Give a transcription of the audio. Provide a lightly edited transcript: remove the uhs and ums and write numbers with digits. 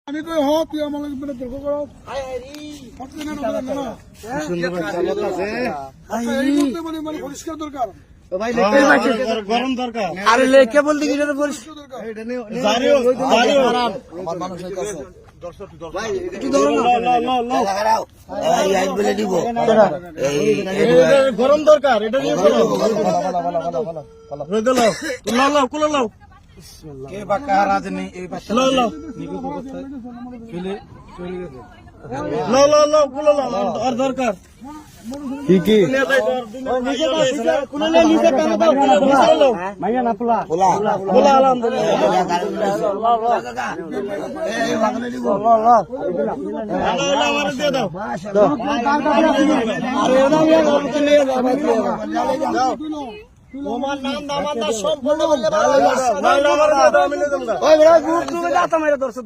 আমি কই হ তুই আমার লাগে বেটা তর্ক করো মানে পরিষ্কার দরকার গরম দরকার। আরে লেখে বলতে কি এটা পরিষ্কার দরকার একটু ধরো গরম দরকার, এটা নিয়ে কুলো লাও কে বাকা রাজনী এই বাচ্চা লাও কুলো লাও আর দরকার কি কি মাইয়া না পোলা আলহামদুলিল্লাহ সব বললে দর্শক